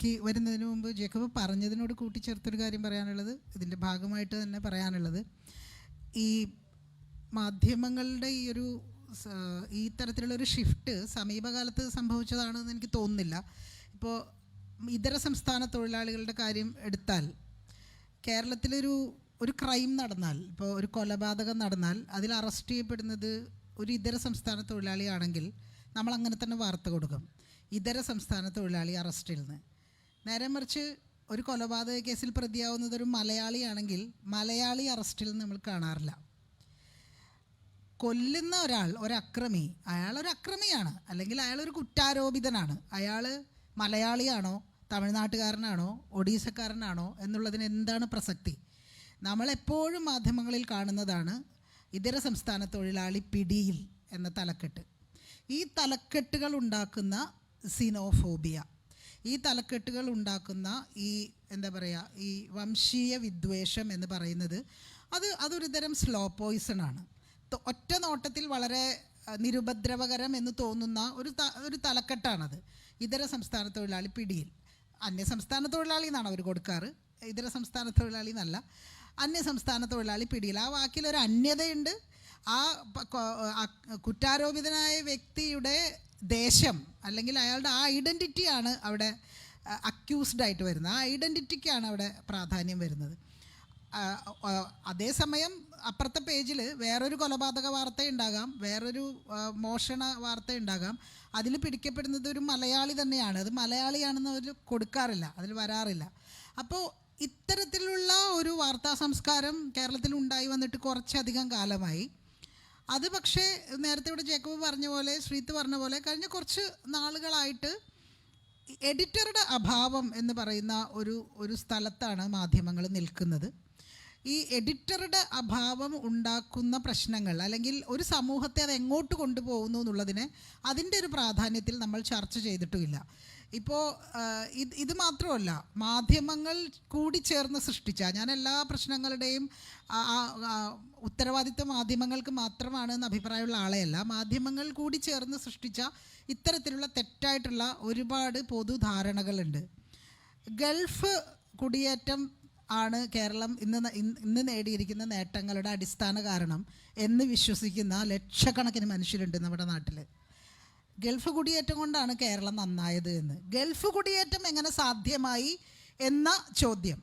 അതിലേക്ക് വരുന്നതിന് മുമ്പ് ജേക്കബ് പറഞ്ഞതിനോട് കൂട്ടിച്ചേർത്തൊരു കാര്യം പറയാനുള്ളത്, ഇതിൻ്റെ ഭാഗമായിട്ട് തന്നെ പറയാനുള്ളത്, ഈ മാധ്യമങ്ങളുടെ ഈ തരത്തിലുള്ളൊരു ഷിഫ്റ്റ് സമീപകാലത്ത് സംഭവിച്ചതാണെന്ന് എനിക്ക് തോന്നുന്നില്ല. ഇപ്പോൾ ഇതര സംസ്ഥാന തൊഴിലാളികളുടെ കാര്യം എടുത്താൽ, കേരളത്തിലൊരു ക്രൈം നടന്നാൽ, ഇപ്പോൾ ഒരു കൊലപാതകം നടന്നാൽ അതിൽ അറസ്റ്റ് ചെയ്യപ്പെടുന്നത് ഒരു ഇതര സംസ്ഥാന തൊഴിലാളിയാണെങ്കിൽ നമ്മൾ അങ്ങനെ തന്നെ വാർത്ത കൊടുക്കും, ഇതര സംസ്ഥാന തൊഴിലാളി അറസ്റ്റിൽ നിന്ന്. നേരെ മറിച്ച് ഒരു കൊലപാതക കേസിൽ പ്രതിയാവുന്നത് ഒരു മലയാളിയാണെങ്കിൽ മലയാളി അറസ്റ്റിൽ നിന്ന് നമ്മൾ കാണാറില്ല. കൊല്ലുന്ന ഒരക്രമി, അയാളൊരു അക്രമിയാണ്, അല്ലെങ്കിൽ അയാളൊരു കുറ്റാരോപിതനാണ്. അയാൾ മലയാളിയാണോ, തമിഴ്നാട്ടുകാരനാണോ, ഒഡീസക്കാരനാണോ എന്നുള്ളതിന് എന്താണ് പ്രസക്തി? നമ്മളെപ്പോഴും മാധ്യമങ്ങളിൽ കാണുന്നതാണ് ഇതര സംസ്ഥാന തൊഴിലാളി പിടിയിൽ എന്ന തലക്കെട്ട്. ഈ തലക്കെട്ടുകൾ ഉണ്ടാക്കുന്ന സിനോഫോബിയ, ഈ തലക്കെട്ടുകൾ ഉണ്ടാക്കുന്ന ഈ വംശീയ വിദ്വേഷം എന്ന് പറയുന്നത് അതൊരു തരം സ്ലോ പോയിസണാണ്. ഒറ്റ നോട്ടത്തിൽ വളരെ നിരുപദ്രവകരം എന്ന് തോന്നുന്ന ഒരു തലക്കെട്ടാണത്. ഇതര സംസ്ഥാന തൊഴിലാളി പിടിയിൽ. അന്യസംസ്ഥാന തൊഴിലാളി എന്നാണ് അവർ കൊടുക്കാറ്, ഇതര സംസ്ഥാന തൊഴിലാളി എന്നല്ല. അന്യസംസ്ഥാന തൊഴിലാളി പിടിയിൽ. ആ വാക്കിലൊരു അന്യതയുണ്ട്. ആ കുറ്റാരോപിതനായ വ്യക്തിയുടെ ദേശം അല്ലെങ്കിൽ അയാളുടെ ആ ഐഡൻറ്റിറ്റിയാണ് അവിടെ അക്യൂസ്ഡ് ആയിട്ട് വരുന്നത്. ആ ഐഡൻറ്റിറ്റിക്കാണ് അവിടെ പ്രാധാന്യം വരുന്നത്. അതേസമയം അപ്പുറത്തെ പേജിൽ വേറൊരു കൊലപാതക വാർത്തയുണ്ടാകാം, വേറൊരു മോഷണ വാർത്തയുണ്ടാകാം, അതിൽ പിടിക്കപ്പെടുന്നത് ഒരു മലയാളി തന്നെയാണ്. അത് മലയാളിയാണെന്ന് അവർ കൊടുക്കാറില്ല, അതിൽ വരാറില്ല. അപ്പോൾ ഇത്തരത്തിലുള്ള ഒരു വാർത്താ സംസ്കാരം കേരളത്തിൽ ഉണ്ടായി വന്നിട്ട് കുറച്ചധികം കാലമായി. അത് പക്ഷേ നേരത്തെ ഇവിടെ ജേക്കബ് പറഞ്ഞ പോലെ, ശ്രീത്ത് പറഞ്ഞ പോലെ, കഴിഞ്ഞ കുറച്ച് നാളുകളായിട്ട് എഡിറ്ററുടെ അഭാവം എന്ന് പറയുന്ന ഒരു സ്ഥലത്താണ് മാധ്യമങ്ങൾ നിൽക്കുന്നത്. ഈ എഡിറ്ററുടെ അഭാവം ഉണ്ടാക്കുന്ന പ്രശ്നങ്ങൾ, അല്ലെങ്കിൽ ഒരു സമൂഹത്തെ അത് എങ്ങോട്ട് കൊണ്ടുപോകുന്നു എന്നുള്ളതിനെ അതിൻ്റെ ഒരു പ്രാധാന്യത്തിൽ നമ്മൾ ചർച്ച ചെയ്തിട്ടുമില്ല. ഇപ്പോൾ ഇത് മാത്രമല്ല, മാധ്യമങ്ങൾ കൂടി ചേർന്ന് സൃഷ്ടിച്ച, ഞാൻ എല്ലാ പ്രശ്നങ്ങളുടെയും ഉത്തരവാദിത്വം മാധ്യമങ്ങൾക്ക് മാത്രമാണ് എന്ന് അഭിപ്രായമുള്ള ആളെയല്ല, മാധ്യമങ്ങൾ കൂടി ചേർന്ന് സൃഷ്ടിച്ച ഇത്തരത്തിലുള്ള തെറ്റായിട്ടുള്ള ഒരുപാട് പൊതുധാരണകളുണ്ട്. ഗൾഫ് കുടിയേറ്റം ആണ് കേരളം ഇന്ന് നേടിയിരിക്കുന്ന നേട്ടങ്ങളുടെ അടിസ്ഥാന കാരണം എന്ന് വിശ്വസിക്കുന്ന ലക്ഷക്കണക്കിന് മനുഷ്യരുണ്ട് നമ്മുടെ നാട്ടിൽ. ഗൾഫ് കുടിയേറ്റം കൊണ്ടാണ് കേരളം നന്നായത് എന്ന്. ഗൾഫ് കുടിയേറ്റം എങ്ങനെ സാധ്യമായി എന്ന ചോദ്യം,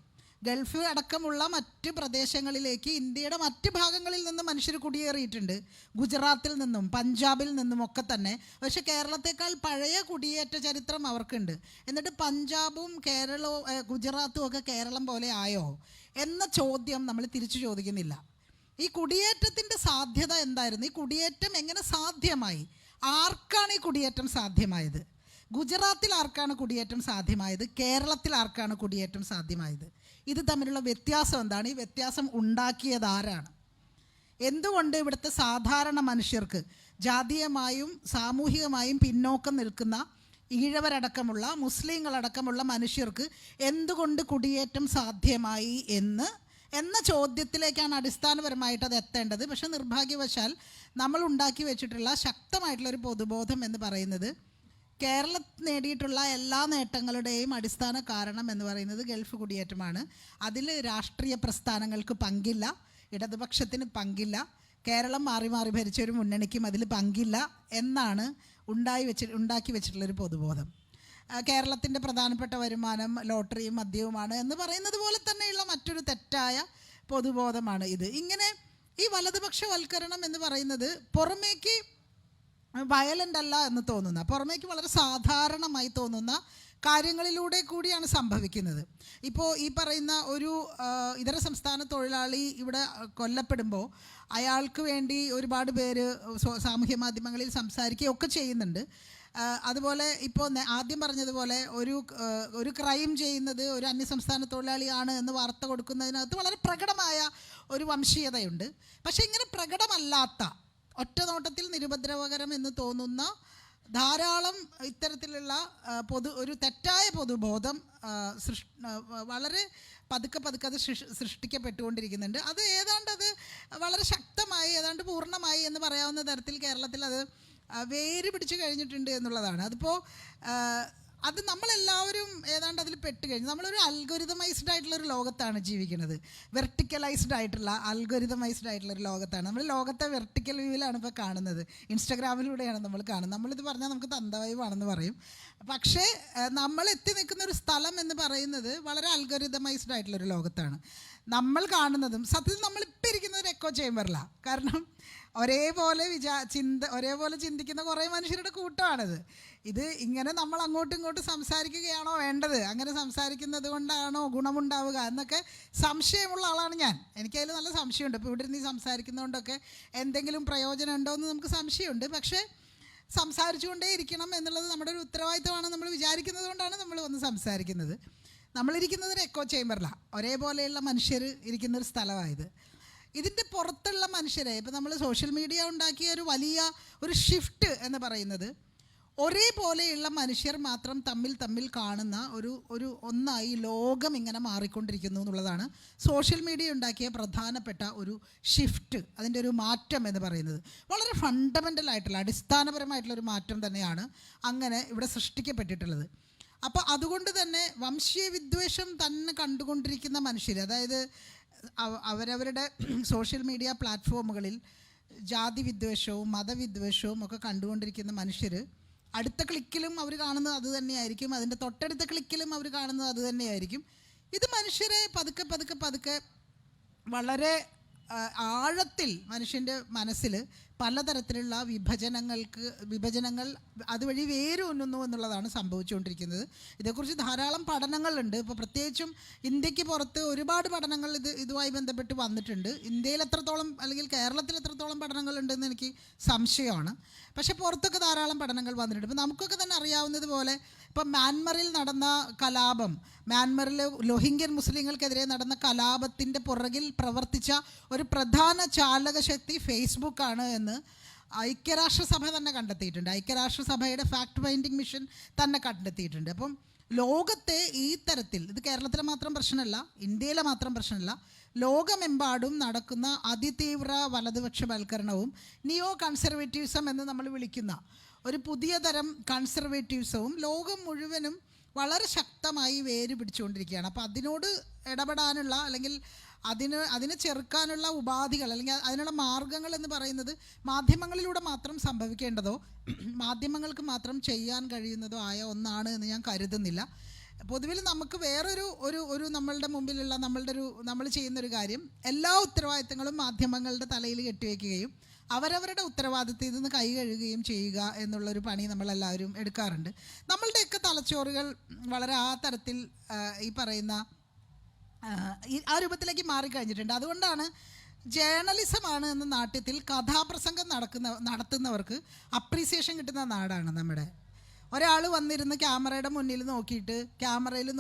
ഗൾഫ് അടക്കമുള്ള മറ്റ് പ്രദേശങ്ങളിലേക്ക് ഇന്ത്യയുടെ മറ്റ് ഭാഗങ്ങളിൽ നിന്ന് മനുഷ്യർ കുടിയേറിയിട്ടുണ്ട്, ഗുജറാത്തിൽ നിന്നും പഞ്ചാബിൽ നിന്നും ഒക്കെ തന്നെ. പക്ഷേ കേരളത്തെക്കാൾ പഴയ കുടിയേറ്റ ചരിത്രം അവർക്കുണ്ട്. എന്നിട്ട് പഞ്ചാബും കേരളവും ഗുജറാത്തും ഒക്കെ കേരളം പോലെ ആയോ എന്ന ചോദ്യം നമ്മൾ തിരിച്ചു ചോദിക്കുന്നില്ല. ഈ കുടിയേറ്റത്തിൻ്റെ സാധ്യത എന്തായിരുന്നു? ഈ കുടിയേറ്റം എങ്ങനെ സാധ്യമായി? ആർക്കാണ് ഈ കുടിയേറ്റം സാധ്യമായത്? ഗുജറാത്തിൽ ആർക്കാണ് കുടിയേറ്റം സാധ്യമായത്? കേരളത്തിൽ ആർക്കാണ് കുടിയേറ്റം സാധ്യമായത്? ഇത് തമ്മിലുള്ള വ്യത്യാസം എന്താണ്? ഈ വ്യത്യാസം ഉണ്ടാക്കിയത് ആരാണ്? എന്തുകൊണ്ട് ഇവിടുത്തെ സാധാരണ മനുഷ്യർക്ക്, ജാതീയമായും സാമൂഹികമായും പിന്നോക്കം നിൽക്കുന്ന ഈഴവരടക്കമുള്ള മുസ്ലിങ്ങളടക്കമുള്ള മനുഷ്യർക്ക് എന്തുകൊണ്ട് കുടിയേറ്റം സാധ്യമായി എന്ന ചോദ്യത്തിലേക്കാണ് അടിസ്ഥാനപരമായിട്ട് അത് എത്തേണ്ടത്. പക്ഷെ നിർഭാഗ്യവശാൽ നമ്മൾ ഉണ്ടാക്കി വെച്ചിട്ടുള്ള ശക്തമായിട്ടുള്ളൊരു പൊതുബോധം എന്ന് പറയുന്നത് കേരളം നേടിയിട്ടുള്ള എല്ലാ നേട്ടങ്ങളുടെയും അടിസ്ഥാന കാരണം എന്ന് പറയുന്നത് ഗൾഫ് കുടിയേറ്റമാണ്. അതിൽ രാഷ്ട്രീയ പ്രസ്ഥാനങ്ങൾക്ക് പങ്കില്ല, ഇടതുപക്ഷത്തിന് പങ്കില്ല, കേരളം മാറി മാറി ഭരിച്ച ഒരു മുന്നണിക്കും അതിൽ പങ്കില്ല എന്നാണ് ഉണ്ടാക്കി വെച്ചിട്ടുള്ളൊരു പൊതുബോധം. കേരളത്തിൻ്റെ പ്രധാനപ്പെട്ട വരുമാനം ലോട്ടറിയും മദ്യവുമാണ് എന്ന് പറയുന്നത് പോലെ തന്നെയുള്ള മറ്റൊരു തെറ്റായ പൊതുബോധമാണ് ഇത്. ഇങ്ങനെ ഈ വലതുപക്ഷവൽക്കരണം എന്ന് പറയുന്നത് പുറമേക്ക് വയലൻ്റ് അല്ല എന്ന് തോന്നുന്ന, പുറമേക്ക് വളരെ സാധാരണമായി തോന്നുന്ന കാര്യങ്ങളിലൂടെ കൂടിയാണ് സംഭവിക്കുന്നത്. ഇപ്പോൾ ഈ പറയുന്ന ഒരു ഇതര സംസ്ഥാന തൊഴിലാളി ഇവിടെ കൊല്ലപ്പെടുമ്പോൾ അയാൾക്ക് വേണ്ടി ഒരുപാട് പേര് സാമൂഹ്യ മാധ്യമങ്ങളിൽ സംസാരിക്കുകയൊക്കെ ചെയ്യുന്നുണ്ട്. അതുപോലെ ഇപ്പോൾ ആദ്യം പറഞ്ഞതുപോലെ ഒരു ക്രൈം ചെയ്യുന്നത് ഒരു അന്യസംസ്ഥാന തൊഴിലാളിയാണ് എന്ന് വാർത്ത കൊടുക്കുന്നതിനകത്ത് വളരെ പ്രകടമായ ഒരു വംശീയതയുണ്ട്. പക്ഷേ ഇങ്ങനെ പ്രകടമല്ലാത്ത, ഒറ്റ നോട്ടത്തിൽ നിരുപദ്രവകരം എന്ന് തോന്നുന്ന ധാരാളം ഇത്തരത്തിലുള്ള ഒരു തെറ്റായ പൊതുബോധം വളരെ പതുക്കെ അത് സൃഷ്ടിക്കപ്പെട്ടുകൊണ്ടിരിക്കുന്നുണ്ട്. അത് വളരെ ശക്തമായി, ഏതാണ്ട് പൂർണ്ണമായി എന്ന് പറയാവുന്ന തരത്തിൽ കേരളത്തിൽ അത് വേര് പിടിച്ച് കഴിഞ്ഞിട്ടുണ്ട് എന്നുള്ളതാണ്. അത് നമ്മളെല്ലാവരും ഏതാണ്ട് അതിൽ പെട്ട് കഴിഞ്ഞ് നമ്മളൊരു അൽഗോരിതമൈസ്ഡ് ആയിട്ടുള്ള ഒരു ലോകത്താണ് ജീവിക്കുന്നത്. വെർട്ടിക്കലൈസ്ഡ് ആയിട്ടുള്ള അൽഗോരിതമൈസ്ഡ് ആയിട്ടുള്ള ഒരു ലോകത്താണ് നമ്മൾ. ലോകത്തെ വെർട്ടിക്കൽ വ്യൂവിലാണ് ഇപ്പോൾ കാണുന്നത്, ഇൻസ്റ്റഗ്രാമിലൂടെയാണ് നമ്മൾ കാണുന്നത്. നമ്മളിത് പറഞ്ഞാൽ നമുക്ക് തന്തവൈവാണെന്ന് പറയും. പക്ഷേ നമ്മൾ എത്തി നിൽക്കുന്ന ഒരു സ്ഥലം എന്ന് പറയുന്നത് വളരെ അൽഗോരിതമൈസ്ഡ് ആയിട്ടുള്ളൊരു ലോകത്താണ്. നമ്മൾ കാണുന്നതും സത്യത്തിൽ നമ്മളിപ്പോൾ ഇരിക്കുന്ന ഒരു എക്കോ ചേമ്പറിലാണ്. കാരണം ഒരേപോലെ ഒരേപോലെ ചിന്തിക്കുന്ന കുറേ മനുഷ്യരുടെ കൂട്ടമാണിത്. ഇത് ഇങ്ങനെ നമ്മൾ അങ്ങോട്ടും ഇങ്ങോട്ടും സംസാരിക്കുകയാണോ വേണ്ടത്, അങ്ങനെ സംസാരിക്കുന്നത് കൊണ്ടാണോ ഗുണമുണ്ടാവുക എന്നൊക്കെ സംശയമുള്ള ആളാണ് ഞാൻ. എനിക്കതിൽ നല്ല സംശയമുണ്ട്. ഇപ്പോൾ ഇവിടെ നിന്ന് സംസാരിക്കുന്നതുകൊണ്ടൊക്കെ എന്തെങ്കിലും പ്രയോജനം ഉണ്ടോ എന്ന് നമുക്ക് സംശയമുണ്ട്. പക്ഷേ സംസാരിച്ചുകൊണ്ടേ ഇരിക്കണം എന്നുള്ളത് നമ്മുടെ ഒരു ഉത്തരവാദിത്തമാണ്. നമ്മൾ വിചാരിക്കുന്നത് കൊണ്ടാണ് നമ്മൾ വന്ന് സംസാരിക്കുന്നത്. നമ്മളിരിക്കുന്നത് ഒരു എക്കോ ചേമ്പറിലാണ്, ഒരേപോലെയുള്ള മനുഷ്യർ ഇരിക്കുന്നൊരു സ്ഥലമായത്. ഇതിൻ്റെ പുറത്തുള്ള മനുഷ്യരെ ഇപ്പം നമ്മൾ സോഷ്യൽ മീഡിയ ഉണ്ടാക്കിയ ഒരു വലിയ ഒരു ഷിഫ്റ്റ് എന്ന് പറയുന്നത് ഒരേപോലെയുള്ള മനുഷ്യർ മാത്രം തമ്മിൽ കാണുന്ന ഒരു ഒന്നായി ലോകം ഇങ്ങനെ മാറിക്കൊണ്ടിരിക്കുന്നു എന്നുള്ളതാണ് സോഷ്യൽ മീഡിയ ഉണ്ടാക്കിയ പ്രധാനപ്പെട്ട ഒരു ഷിഫ്റ്റ്, അതിൻ്റെ ഒരു മാറ്റം എന്ന് പറയുന്നത്. വളരെ ഫണ്ടമെൻ്റൽ ആയിട്ടുള്ള അടിസ്ഥാനപരമായിട്ടുള്ളൊരു മാറ്റം തന്നെയാണ് അങ്ങനെ ഇവിടെ സൃഷ്ടിക്കപ്പെട്ടിട്ടുള്ളത്. അപ്പോൾ അതുകൊണ്ട് തന്നെ വംശീയ വിദ്വേഷം തന്നെ കണ്ടുകൊണ്ടിരിക്കുന്ന മനുഷ്യർ, അതായത് അവരവരുടെ സോഷ്യൽ മീഡിയ പ്ലാറ്റ്ഫോമുകളിൽ ജാതി വിദ്വേഷവും മതവിദ്വേഷവും ഒക്കെ കണ്ടുകൊണ്ടിരിക്കുന്ന മനുഷ്യർ അടുത്ത ക്ലിക്കിലും അവർ കാണുന്നത് അത് തന്നെയായിരിക്കും, അതിൻ്റെ തൊട്ടടുത്ത ക്ലിക്കിലും അവർ കാണുന്നത് അത് തന്നെയായിരിക്കും. ഇത് മനുഷ്യരെ പതുക്കെ വളരെ ആഴത്തിൽ മനുഷ്യൻ്റെ മനസ്സിൽ പലതരത്തിലുള്ള വിഭജനങ്ങൾ അതുവഴി വേരൂന്നുന്നു എന്നുള്ളതാണ് സംഭവിച്ചുകൊണ്ടിരിക്കുന്നത്. ഇതേക്കുറിച്ച് ധാരാളം പഠനങ്ങളുണ്ട്. ഇപ്പോൾ പ്രത്യേകിച്ചും ഇന്ത്യക്ക് പുറത്ത് ഒരുപാട് പഠനങ്ങൾ ഇതുമായി ബന്ധപ്പെട്ട് വന്നിട്ടുണ്ട്. ഇന്ത്യയിൽ എത്രത്തോളം അല്ലെങ്കിൽ കേരളത്തിൽ എത്രത്തോളം പഠനങ്ങളുണ്ടെന്ന് എനിക്ക് സംശയമാണ്. പക്ഷേ പുറത്തൊക്കെ ധാരാളം പഠനങ്ങൾ വന്നിട്ടുണ്ട്. ഇപ്പോൾ നമുക്കൊക്കെ തന്നെ അറിയാവുന്നതുപോലെ ഇപ്പം മ്യാൻമറിൽ നടന്ന കലാപം, മ്യാൻമറിലെ റോഹിംഗ്യൻ മുസ്ലിങ്ങൾക്കെതിരെ നടന്ന കലാപത്തിൻ്റെ പുറകിൽ പ്രവർത്തിച്ച ഒരു പ്രധാന ചാലകശക്തി ഫേസ്ബുക്കാണ് എന്ന് ഐക്യരാഷ്ട്രസഭ തന്നെ കണ്ടെത്തിയിട്ടുണ്ട്. ഐക്യരാഷ്ട്രസഭയുടെ ഫാക്ട് ഫൈൻഡിങ് മിഷൻ തന്നെ കണ്ടെത്തിയിട്ടുണ്ട്. അപ്പം ലോകത്തെ ഈ തരത്തിൽ, ഇത് കേരളത്തിലെ മാത്രം പ്രശ്നമല്ല, ഇന്ത്യയിലെ മാത്രം പ്രശ്നമല്ല, ലോകമെമ്പാടും നടക്കുന്ന അതിതീവ്ര വലതുപക്ഷവൽക്കരണവും നിയോ കൺസർവേറ്റീവ്സം എന്ന് നമ്മൾ വിളിക്കുന്ന ഒരു പുതിയ തരം കൺസർവേറ്റീവ്സവും ലോകം മുഴുവനും വളരെ ശക്തമായി വേര് പിടിച്ചുകൊണ്ടിരിക്കുകയാണ്. അപ്പോൾ അതിനോട് ഇടപെടാനുള്ള അല്ലെങ്കിൽ അതിനെ ചെറുക്കാനുള്ള ഉപാധികൾ അല്ലെങ്കിൽ അതിനുള്ള മാർഗങ്ങൾ എന്ന് പറയുന്നത് മാധ്യമങ്ങളിലൂടെ മാത്രം സംഭവിക്കേണ്ടതോ മാധ്യമങ്ങൾക്ക് മാത്രം ചെയ്യാൻ കഴിയുന്നതോ ആയ ഒന്നാണ് എന്ന് ഞാൻ കരുതുന്നില്ല. പൊതുവിൽ നമുക്ക് വേറൊരു നമ്മളുടെ മുമ്പിലുള്ള നമ്മൾ ചെയ്യുന്നൊരു കാര്യം, എല്ലാ ഉത്തരവാദിത്തങ്ങളും മാധ്യമങ്ങളുടെ തലയിൽ കെട്ടിവെക്കുകയും അവരവരുടെ ഉത്തരവാദിത്തത്തിൽ നിന്ന് കൈ കഴുകുകയും ചെയ്യുക എന്നുള്ളൊരു പണി നമ്മളെല്ലാവരും എടുക്കാറുണ്ട്. നമ്മളുടെയൊക്കെ തലച്ചോറുകൾ വളരെ ആ തരത്തിൽ ഈ പറയുന്ന ആ രൂപത്തിലേക്ക് മാറിക്കഴിഞ്ഞിട്ടുണ്ട്. അതുകൊണ്ടാണ് ജേർണലിസമാണ് എന്ന നാട്യത്തിൽ കഥാപ്രസംഗം നടത്തുന്നവർക്ക് അപ്രീസിയേഷൻ കിട്ടുന്ന നാടാണ് നമ്മുടെ. ഒരാൾ വന്നിരുന്ന് ക്യാമറയിൽ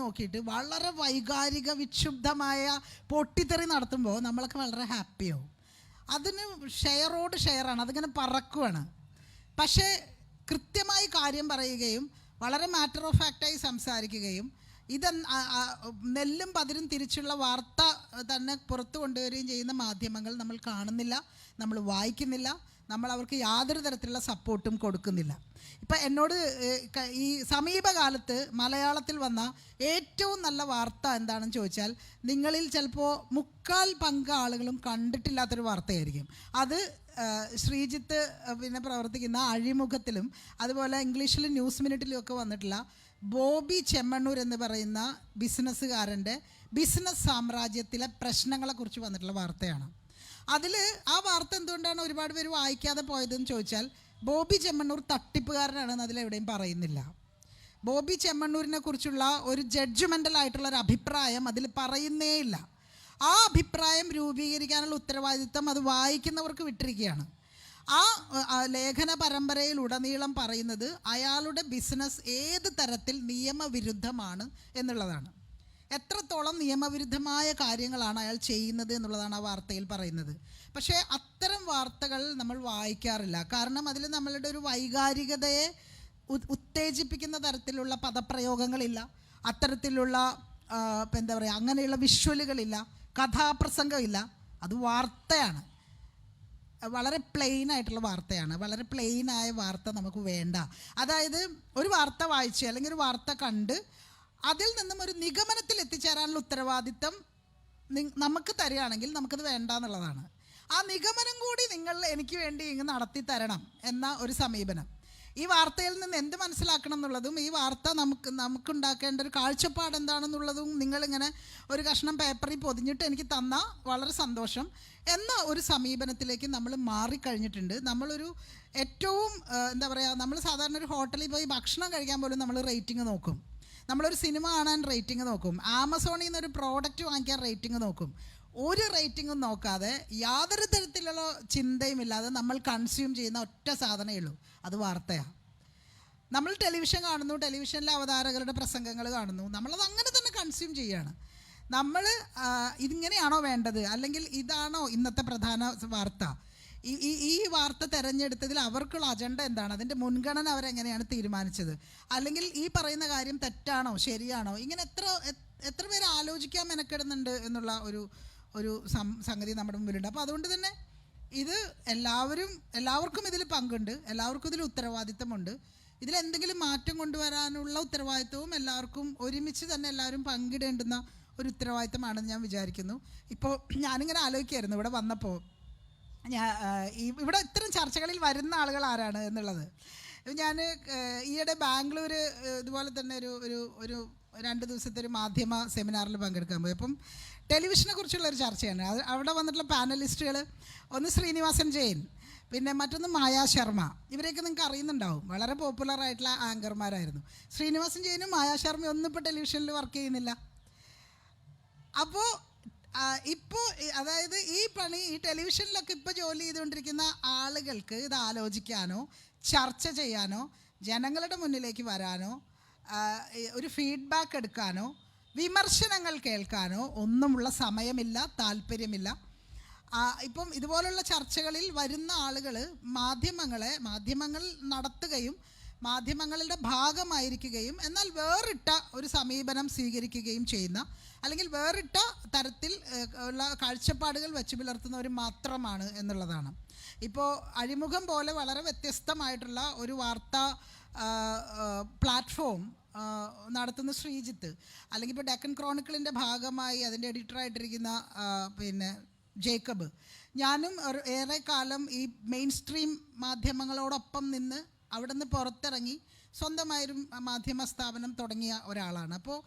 നോക്കിയിട്ട് വളരെ വൈകാരിക വിക്ഷുബ്ധമായ പൊട്ടിത്തെറി നടത്തുമ്പോൾ നമ്മളൊക്കെ വളരെ ഹാപ്പിയാവും. അതിന് ഷെയറാണ്, അതിങ്ങനെ പറക്കുവാണ്. പക്ഷേ കൃത്യമായി കാര്യം പറയുകയും വളരെ മാറ്റർ ഓഫ് ഫാക്റ്റായി സംസാരിക്കുകയും നെല്ലും പതിരും തിരിച്ചുള്ള വാർത്ത തന്നെ പുറത്തു കൊണ്ടുവരികയും ചെയ്യുന്ന മാധ്യമങ്ങൾ നമ്മൾ കാണുന്നില്ല, നമ്മൾ വായിക്കുന്നില്ല, നമ്മൾ അവർക്ക് യാതൊരു തരത്തിലുള്ള സപ്പോർട്ടും കൊടുക്കുന്നില്ല. ഇപ്പം എന്നോട് ഈ സമീപകാലത്ത് മലയാളത്തിൽ വന്ന ഏറ്റവും നല്ല വാർത്ത എന്താണെന്ന് ചോദിച്ചാൽ നിങ്ങളിൽ ചിലപ്പോൾ 3/4 ആളുകളും കണ്ടിട്ടില്ലാത്തൊരു വാർത്തയായിരിക്കും. അത് ശ്രീജിത്ത് പിന്നെ പ്രവർത്തിക്കുന്ന അഴിമുഖത്തിലും അതുപോലെ ഇംഗ്ലീഷിൽ ന്യൂസ് മിനിറ്റിലും ഒക്കെ വന്നിട്ടുള്ള ബോബി ചെമ്മണ്ണൂർ എന്ന് പറയുന്ന ബിസിനസ്സുകാരൻ്റെ ബിസിനസ് സാമ്രാജ്യത്തിലെ പ്രശ്നങ്ങളെക്കുറിച്ച് വന്നിട്ടുള്ള വാർത്തയാണ്. അതിൽ ആ വാർത്ത എന്തുകൊണ്ടാണ് ഒരുപാട് പേര് വായിക്കാതെ പോയതെന്ന് ചോദിച്ചാൽ ബോബി ചെമ്മണ്ണൂർ തട്ടിപ്പുകാരനാണെന്ന് അതിലെവിടെയും പറയുന്നില്ല. ബോബി ചെമ്മണ്ണൂരിനെ കുറിച്ചുള്ള ഒരു ജഡ്ജ്മെൻ്റൽ ആയിട്ടുള്ള ഒരു അഭിപ്രായം അതിൽ പറയുന്നേ ഇല്ല. ആ അഭിപ്രായം രൂപീകരിക്കാനുള്ള ഉത്തരവാദിത്തം അത് വായിക്കുന്നവർക്ക് വിട്ടിരിക്കുകയാണ്. ആ ലേഖന പരമ്പരയിലുടനീളം പറയുന്നത് അയാളുടെ ബിസിനസ് ഏത് തരത്തിൽ നിയമവിരുദ്ധമാണ് എന്നുള്ളതാണ്. എത്രത്തോളം നിയമവിരുദ്ധമായ കാര്യങ്ങളാണ് അയാൾ ചെയ്യുന്നത് എന്നുള്ളതാണ് ആ വാർത്തയിൽ പറയുന്നത്. പക്ഷേ അത്തരം വാർത്തകൾ നമ്മൾ വായിക്കാറില്ല. കാരണം അതിൽ നമ്മളുടെ ഒരു വൈകാരികതയെ ഉത്തേജിപ്പിക്കുന്ന തരത്തിലുള്ള പദപ്രയോഗങ്ങളില്ല, അത്തരത്തിലുള്ള എന്താ പറയുക, അങ്ങനെയുള്ള വിഷ്വലുകളില്ല, കഥാപ്രസംഗമില്ല. അത് വാർത്തയാണ്, വളരെ പ്ലെയിൻ ആയിട്ടുള്ള വാർത്തയാണ്. വളരെ പ്ലെയിനായ വാർത്ത നമുക്ക് വേണ്ട. അതായത് ഒരു വാർത്ത വായിച്ച് അല്ലെങ്കിൽ ഒരു വാർത്ത കണ്ട് അതിൽ നിന്നും ഒരു നിഗമനത്തിൽ എത്തിച്ചേരാനുള്ള ഉത്തരവാദിത്തം നമുക്ക് തരികയാണെങ്കിൽ നമുക്കത് വേണ്ട എന്നുള്ളതാണ്. ആ നിഗമനം കൂടി നിങ്ങൾ എനിക്ക് വേണ്ടി ഇങ്ങ് നടത്തി തരണം എന്ന ഒരു സമീപനം. ഈ വാർത്തയിൽ നിന്ന് എന്ത് മനസ്സിലാക്കണം എന്നുള്ളതും ഈ വാർത്ത നമുക്കുണ്ടാക്കേണ്ട ഒരു കാഴ്ചപ്പാട് എന്താണെന്നുള്ളതും നിങ്ങളിങ്ങനെ ഒരു കഷ്ണം പേപ്പറിൽ പൊതിഞ്ഞിട്ട് എനിക്ക് തന്നാൽ വളരെ സന്തോഷം എന്ന ഒരു സമീപനത്തിലേക്ക് നമ്മൾ മാറിക്കഴിഞ്ഞിട്ടുണ്ട്. നമ്മളൊരു ഏറ്റവും എന്താ പറയുക, നമ്മൾ സാധാരണ ഒരു ഹോട്ടലിൽ പോയി ഭക്ഷണം കഴിക്കാൻ പോലും നമ്മൾ റേറ്റിംഗ് നോക്കും. നമ്മളൊരു സിനിമ കാണാൻ റേറ്റിംഗ് നോക്കും. ആമസോണിൽ നിന്നൊരു പ്രോഡക്റ്റ് വാങ്ങിക്കാൻ റേറ്റിംഗ് നോക്കും. ഒരു റേറ്റിംഗും നോക്കാതെ യാതൊരു തരത്തിലുള്ള ചിന്തയും ഇല്ലാതെ നമ്മൾ കൺസ്യൂം ചെയ്യുന്ന ഒറ്റ സാധനമേ ഉള്ളൂ, അത് വാർത്തയാണ്. നമ്മൾ ടെലിവിഷൻ കാണുന്നു, ടെലിവിഷനിലെ അവതാരകരുടെ പ്രസംഗങ്ങൾ കാണുന്നു, നമ്മളത് അങ്ങനെ തന്നെ കൺസ്യൂം ചെയ്യുകയാണ്. നമ്മൾ ഇതിങ്ങനെയാണോ വേണ്ടത്, അല്ലെങ്കിൽ ഇതാണോ ഇന്നത്തെ പ്രധാന വാർത്ത, ഈ വാർത്ത തിരഞ്ഞെടുത്തതിൽ അവർക്കുള്ള അജണ്ട എന്താണ്, അതിൻ്റെ മുൻഗണന അവരെങ്ങനെയാണ് തീരുമാനിച്ചത്, അല്ലെങ്കിൽ ഈ പറയുന്ന കാര്യം തെറ്റാണോ ശരിയാണോ, ഇങ്ങനെ എത്ര പേര് ആലോചിക്കാൻ മെനക്കെടുന്നുണ്ട് എന്നുള്ള ഒരു സംഗതി നമ്മുടെ മുമ്പിലുണ്ട്. അപ്പോൾ അതുകൊണ്ട് തന്നെ ഇത് എല്ലാവർക്കും ഇതിൽ പങ്കുണ്ട്, എല്ലാവർക്കും ഇതിൽ ഉത്തരവാദിത്തമുണ്ട്. ഇതിലെന്തെങ്കിലും മാറ്റം കൊണ്ടുവരാനുള്ള ഉത്തരവാദിത്തവും എല്ലാവർക്കും ഒരുമിച്ച് തന്നെ എല്ലാവരും പങ്കിടേണ്ടുന്ന ഒരു ഉത്തരവാദിത്തമാണെന്ന് ഞാൻ വിചാരിക്കുന്നു. ഇപ്പോൾ ഞാനിങ്ങനെ ആലോചിക്കുകയായിരുന്നു ഇവിടെ വന്നപ്പോൾ, ഇവിടെ ഇത്തരം ചർച്ചകളിൽ വരുന്ന ആളുകൾ ആരാണ് എന്നുള്ളത്. ഞാൻ ഈയിടെ ബാംഗ്ലൂർ ഇതുപോലെ തന്നെ ഒരു 2 ദിവസത്തെ ഒരു മാധ്യമ സെമിനാറിൽ പങ്കെടുക്കാൻ പോയി. അപ്പം ടെലിവിഷനെ കുറിച്ചുള്ളൊരു ചർച്ചയാണ്. അവിടെ വന്നിട്ടുള്ള പാനലിസ്റ്റുകൾ ഒന്ന് ശ്രീനിവാസൻ ജെയിൻ, പിന്നെ മറ്റൊന്ന് മായാ ശർമ്മ. ഇവരെയൊക്കെ നിങ്ങൾക്ക് അറിയുന്നുണ്ടാവും, വളരെ പോപ്പുലറായിട്ടുള്ള ആങ്കർമാരായിരുന്നു. ശ്രീനിവാസൻ ജെയിനും മായാ ശർമ്മയും ഒന്നും ഇപ്പോൾ ടെലിവിഷനിൽ വർക്ക് ചെയ്യുന്നില്ല. ഇപ്പോൾ അതായത് ഈ ടെലിവിഷനിലൊക്കെ ഇപ്പോൾ ജോലി ചെയ്തുകൊണ്ടിരിക്കുന്ന ആളുകൾക്ക് ഇത് ആലോചിക്കാനോ ചർച്ച ചെയ്യാനോ ജനങ്ങളുടെ മുന്നിലേക്ക് വരാനോ ഒരു ഫീഡ്ബാക്ക് എടുക്കാനോ വിമർശനങ്ങൾ കേൾക്കാനോ ഒന്നുമുള്ള സമയമില്ല, താല്പര്യമില്ല. ഇപ്പം ഇതുപോലുള്ള ചർച്ചകളിൽ വരുന്ന ആളുകൾ മാധ്യമങ്ങൾ നടത്തുകയും മാധ്യമങ്ങളുടെ ഭാഗമായിരിക്കുകയും എന്നാൽ വേറിട്ട ഒരു സമീപനം സ്വീകരിക്കുകയും ചെയ്യുന്ന, അല്ലെങ്കിൽ വേറിട്ട തരത്തിൽ ഉള്ള കാഴ്ചപ്പാടുകൾ വെച്ച് പുലർത്തുന്നവർ മാത്രമാണ് എന്നുള്ളതാണ്. ഇപ്പോൾ അഴിമുഖം പോലെ വളരെ വ്യത്യസ്തമായിട്ടുള്ള ഒരു വാർത്താ പ്ലാറ്റ്ഫോം നടത്തുന്ന ശ്രീജിത്ത്, അല്ലെങ്കിൽ ഇപ്പോൾ ഡെക്കൻ ക്രോണിക്കിളിൻ്റെ ഭാഗമായി അതിൻ്റെ എഡിറ്ററായിട്ടിരിക്കുന്ന പിന്നെ ജേക്കബ്, ഞാനും ഏറെ കാലം ഈ മെയിൻ സ്ട്രീം മാധ്യമങ്ങളോടൊപ്പം നിന്ന് അവിടെ നിന്ന് പുറത്തിറങ്ങി സ്വന്തമായൊരു മാധ്യമ സ്ഥാപനം തുടങ്ങിയ ഒരാളാണ്. അപ്പോൾ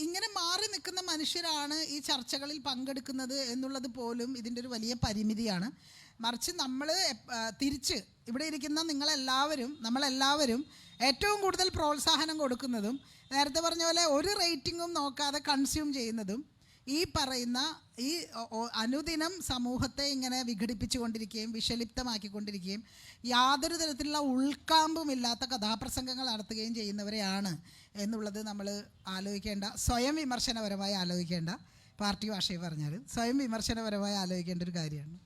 ഇങ്ങനെ മാറി നിൽക്കുന്ന മനുഷ്യരാണ് ഈ ചർച്ചകളിൽ പങ്കെടുക്കുന്നത് എന്നുള്ളത് പോലും ഇതിൻ്റെ ഒരു വലിയ പരിമിതിയാണ്. മറിച്ച് നമ്മൾ തിരിച്ച് ഇവിടെ ഇരിക്കുന്ന നമ്മളെല്ലാവരും ഏറ്റവും കൂടുതൽ പ്രോത്സാഹനം കൊടുക്കുന്നതും നേരത്തെ പറഞ്ഞ പോലെ ഒരു റേറ്റിംഗും നോക്കാതെ കൺസ്യൂം ചെയ്യുന്നതും ഈ പറയുന്ന ഈ അനുദിനം സമൂഹത്തെ ഇങ്ങനെ വിഘടിപ്പിച്ചുകൊണ്ടിരിക്കുകയും വിഷലിപ്തമാക്കിക്കൊണ്ടിരിക്കുകയും യാതൊരു തരത്തിലുള്ള ഉൾക്കാമ്പുമില്ലാത്ത കഥാപ്രസംഗങ്ങൾ നടത്തുകയും ചെയ്യുന്നവരെയാണ് എന്നുള്ളത് നമ്മൾ സ്വയം വിമർശനപരമായി ആലോചിക്കേണ്ട, പാർട്ടി ഭാഷയിൽ പറഞ്ഞാൽ സ്വയം വിമർശനപരമായി ആലോചിക്കേണ്ട ഒരു കാര്യമാണ്.